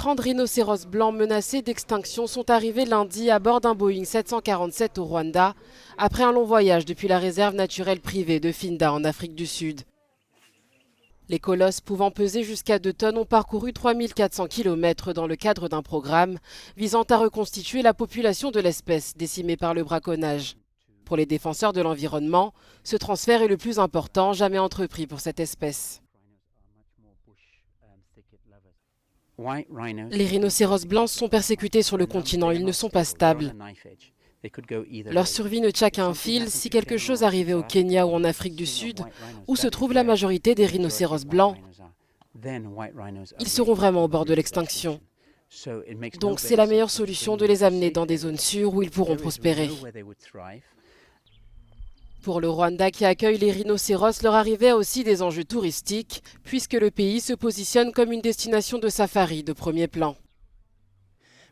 30 rhinocéros blancs menacés d'extinction sont arrivés lundi à bord d'un Boeing 747 au Rwanda, après un long voyage depuis la réserve naturelle privée de Finda en Afrique du Sud. Les colosses pouvant peser jusqu'à 2 tonnes ont parcouru 3400 km dans le cadre d'un programme visant à reconstituer la population de l'espèce décimée par le braconnage. Pour les défenseurs de l'environnement, ce transfert est le plus important jamais entrepris pour cette espèce. Les rhinocéros blancs sont persécutés sur le continent, ils ne sont pas stables. Leur survie ne tient qu'à un fil. Si quelque chose arrivait au Kenya ou en Afrique du Sud, où se trouve la majorité des rhinocéros blancs, ils seront vraiment au bord de l'extinction. Donc c'est la meilleure solution de les amener dans des zones sûres où ils pourront prospérer. Pour le Rwanda qui accueille les rhinocéros, leur arrivée a aussi des enjeux touristiques, puisque le pays se positionne comme une destination de safari de premier plan.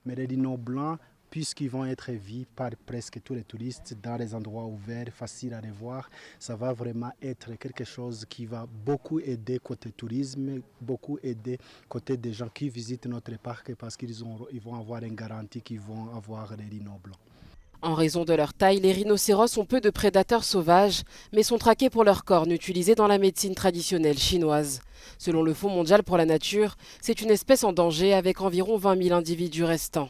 Mais les rhinos blancs, puisqu'ils vont être vus par presque tous les touristes dans les endroits ouverts, faciles à les voir, ça va vraiment être quelque chose qui va beaucoup aider côté tourisme, beaucoup aider côté des gens qui visitent notre parc parce qu'ils vont avoir une garantie qu'ils vont avoir les rhinos blancs. En raison de leur taille, les rhinocéros ont peu de prédateurs sauvages, mais sont traqués pour leurs cornes utilisées dans la médecine traditionnelle chinoise. Selon le Fonds mondial pour la nature, c'est une espèce en danger avec environ 20 000 individus restants.